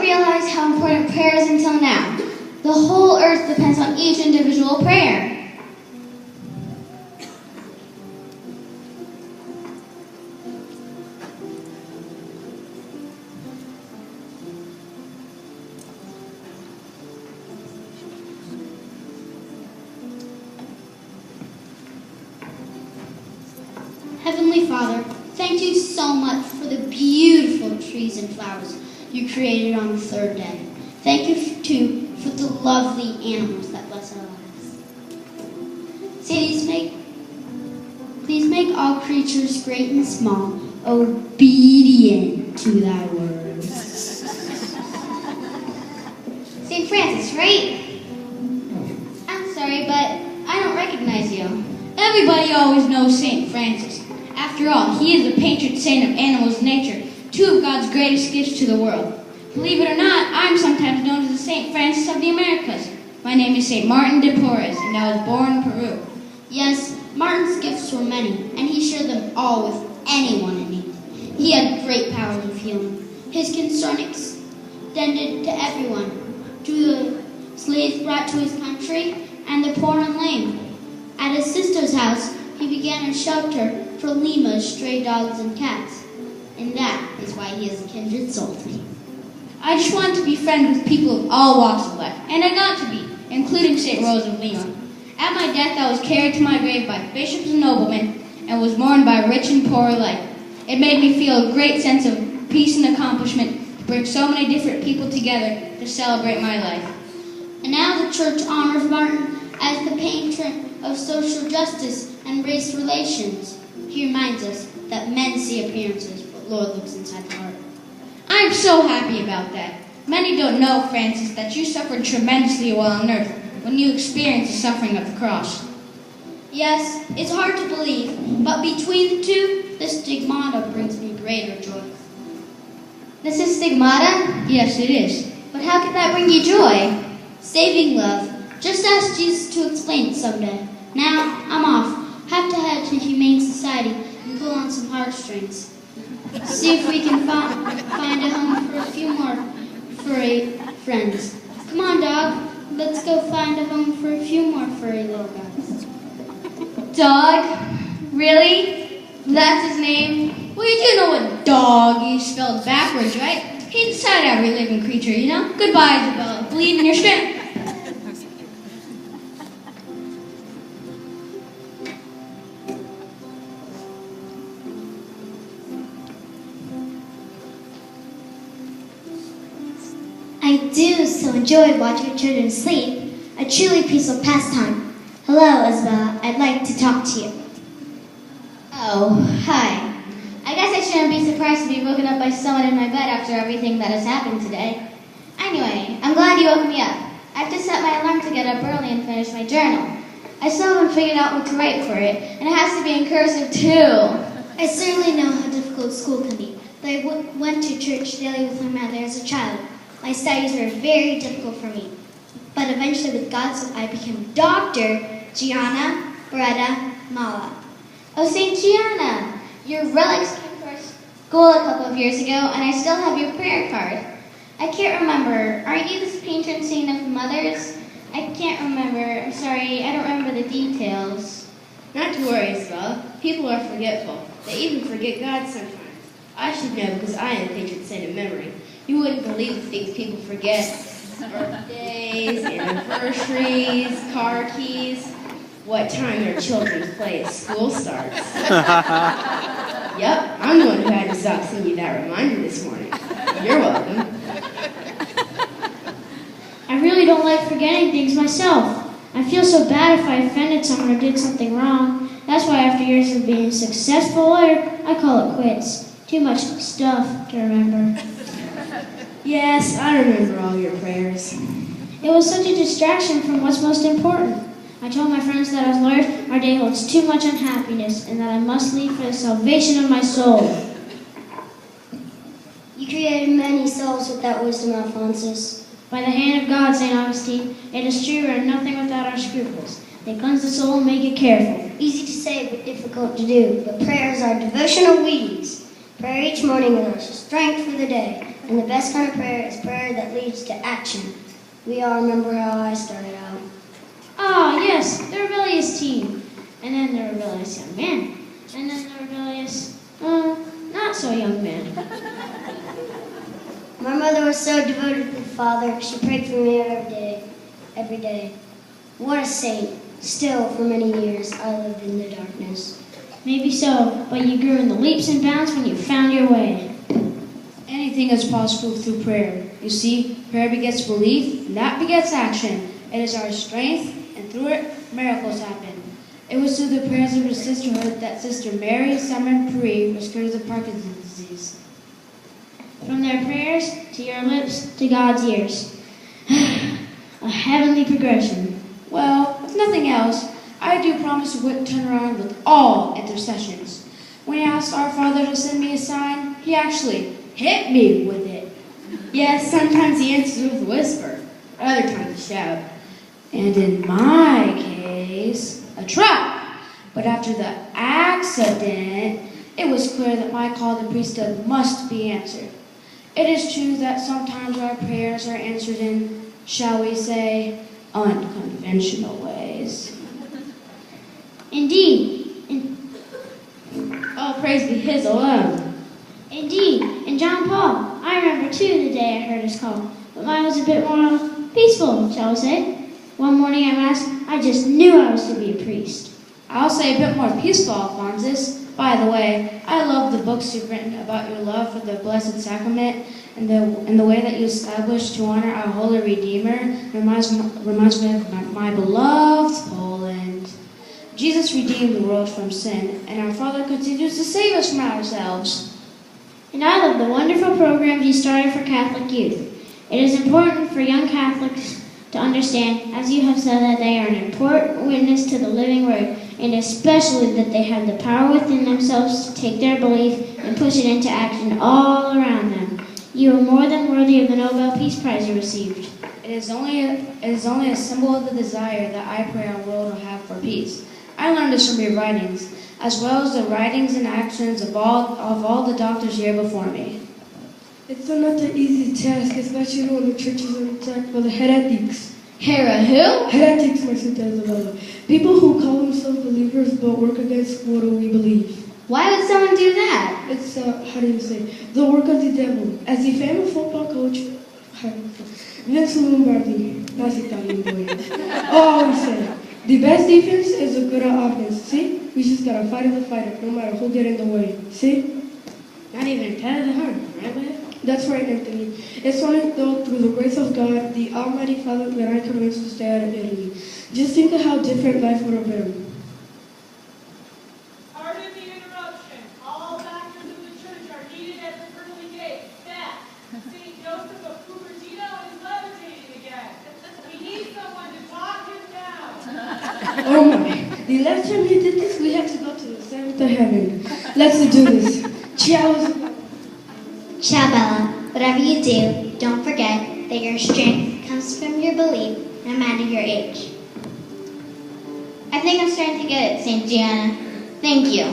realize how important prayer is until now. The whole earth depends on each individual prayer. Heavenly Father, thank you so much for the beautiful trees and flowers you created on the third day. Thank you, too, for the lovely animals that bless our lives. Please make all creatures, great and small, obedient to thy words. St. Francis, right? I'm sorry, but I don't recognize you. Everybody always knows St. Francis. After all, he is the patron saint of animals and nature, two of God's greatest gifts to the world. Believe it or not, I'm sometimes known as the St. Francis of the Americas. My name is St. Martin de Porres, and I was born in Peru. Yes, Martin's gifts were many, and he shared them all with anyone in need. He had great powers of healing. His concern extended to everyone, to the slaves brought to his country and the poor and lame. At his sister's house, he began a shelter for llamas, stray dogs, and cats. And that is why he is a kindred soul to me. I just wanted to be friends with people of all walks of life, and I got to be, including St. Rose of Lima. At my death, I was carried to my grave by bishops and noblemen, and was mourned by rich and poor alike. It made me feel a great sense of peace and accomplishment to bring so many different people together to celebrate my life. And now the Church honors Martin as the patron of social justice and race relations. He reminds us that men see appearances, but Lord looks inside the heart. I'm so happy about that. Many don't know, Francis, that you suffered tremendously while on earth when you experienced the suffering of the cross. Yes, it's hard to believe, but between the two, the stigmata brings me greater joy. This is stigmata? Yes, it is. But how can that bring you joy? Saving love. Just ask Jesus to explain it someday. Now, I'm off. Have to head to Humane Society and pull on some heartstrings. See if we can find a home for a few more furry friends. Come on, dog. Let's go find a home for a few more furry little guys. Dog? Really? That's his name? Well, you do know what dog is spelled backwards, right? He's inside every living creature, you know? Goodbye, Isabella. Believe in your strength. I do so enjoy watching children sleep, a truly peaceful pastime. Hello, Isabella. I'd like to talk to you. Oh, hi. I guess I shouldn't be surprised to be woken up by someone in my bed after everything that has happened today. Anyway, I'm glad you woke me up. I have to set my alarm to get up early and finish my journal. I still haven't figured out what to write for it, and it has to be in cursive too. I certainly know how difficult school can be, but I went to church daily with my mother as a child. My studies were very difficult for me, but eventually with God's help I became Dr. Gianna Beretta Mala. Oh, St. Gianna, your relics came to our school a couple of years ago, and I still have your prayer card. I can't remember. Are you the patron saint of mothers? I can't remember. I'm sorry, I don't remember the details. Not to worry, Isabella. People are forgetful. They even forget God sometimes. I should know because I am patron saint of memory. You wouldn't believe the things people forget. Birthdays, anniversaries, car keys, what time their children's play at school starts. Yep, I'm the one who had to stop sending you that reminder this morning. You're welcome. I really don't like forgetting things myself. I feel so bad if I offended someone or did something wrong. That's why after years of being a successful lawyer, I call it quits. Too much stuff to remember. Yes, I remember all your prayers. It was such a distraction from what's most important. I told my friends that as lawyers, our day holds too much unhappiness and that I must leave for the salvation of my soul. You created many souls with that wisdom, Alphonsus. By the hand of God, St. Augustine, it is true we are nothing without our scruples. They cleanse the soul and make it careful. Easy to say, but difficult to do. But prayer is our devotional weeds. Prayer each morning is our strength for the day. And the best kind of prayer is prayer that leads to action. We all remember how I started out. Ah, yes, the rebellious teen. And then the rebellious young man. And then the rebellious, not so young man. My mother was so devoted to the Father, she prayed for me every day. What a saint. Still, for many years, I lived in the darkness. Maybe so, but you grew in the leaps and bounds when you found your way. Anything is possible through prayer. You see, prayer begets belief, and that begets action. It is our strength, and through it, miracles happen. It was through the prayers of the sisterhood that Sister Mary Summer Puri was cured of Parkinson's disease. From their prayers to your lips to God's ears. A heavenly progression. Well, if nothing else, I do promise to turn around with all intercessions. When I asked our Father to send me a sign, he actually hit me with it. Yes, sometimes he answers with a whisper, other times a shout. And in my case, a trap. But after the accident, it was clear that my call to priesthood must be answered. It is true that sometimes our prayers are answered in, shall we say, unconventional ways. Indeed. All praise be his alone. Indeed. And John Paul, I remember too the day I heard his call. But mine was a bit more peaceful, shall we say. One morning at Mass, I just knew I was to be a priest. I'll say a bit more peaceful, Alphonsus. By the way, I love the books you've written about your love for the Blessed Sacrament and the way that you established to honor our Holy Redeemer reminds me of my beloved Poland. Jesus redeemed the world from sin, and our Father continues to save us from ourselves. And I love the wonderful programs you started for Catholic youth. It is important for young Catholics to understand, as you have said, that they are an important witness to the living Word, and especially that they have the power within themselves to take their belief and push it into action all around them. You are more than worthy of the Nobel Peace Prize you received. It is only a symbol of the desire that I pray our world will have for peace. I learned this from your writings, as well as the writings and actions of all the doctors here before me. It's not an easy task, especially when the church is attacked by the heretics. Hera who? Heretics, my sister Isabella. People who call themselves believers but work against what we believe. Why would someone do that? It's, how do you say, the work of the devil. As the famous football coach, Vince Lombardi, that's Italian boy, always said, the best defense is a good offense. See? We just gotta fight the fighter, no matter who get in the way. See? Not even kind of the heart, right? That's right, Anthony. It's only though through the grace of God, the Almighty Father, that I'm convinced to stay out of Italy. Just think of how different life would have been. Pardon the interruption. All doctors of the church are needed at the pearly gate. Staff, St. Joseph of Cupertino is levitating again. We need someone to talk him down. Oh my. The last time he did this, we had to go to the seventh heaven. Let's do this. Ciao. Ciao, Bella. Whatever you do, don't forget that your strength comes from your belief, no matter your age. I think I'm starting to get it, St. Gianna. Thank you.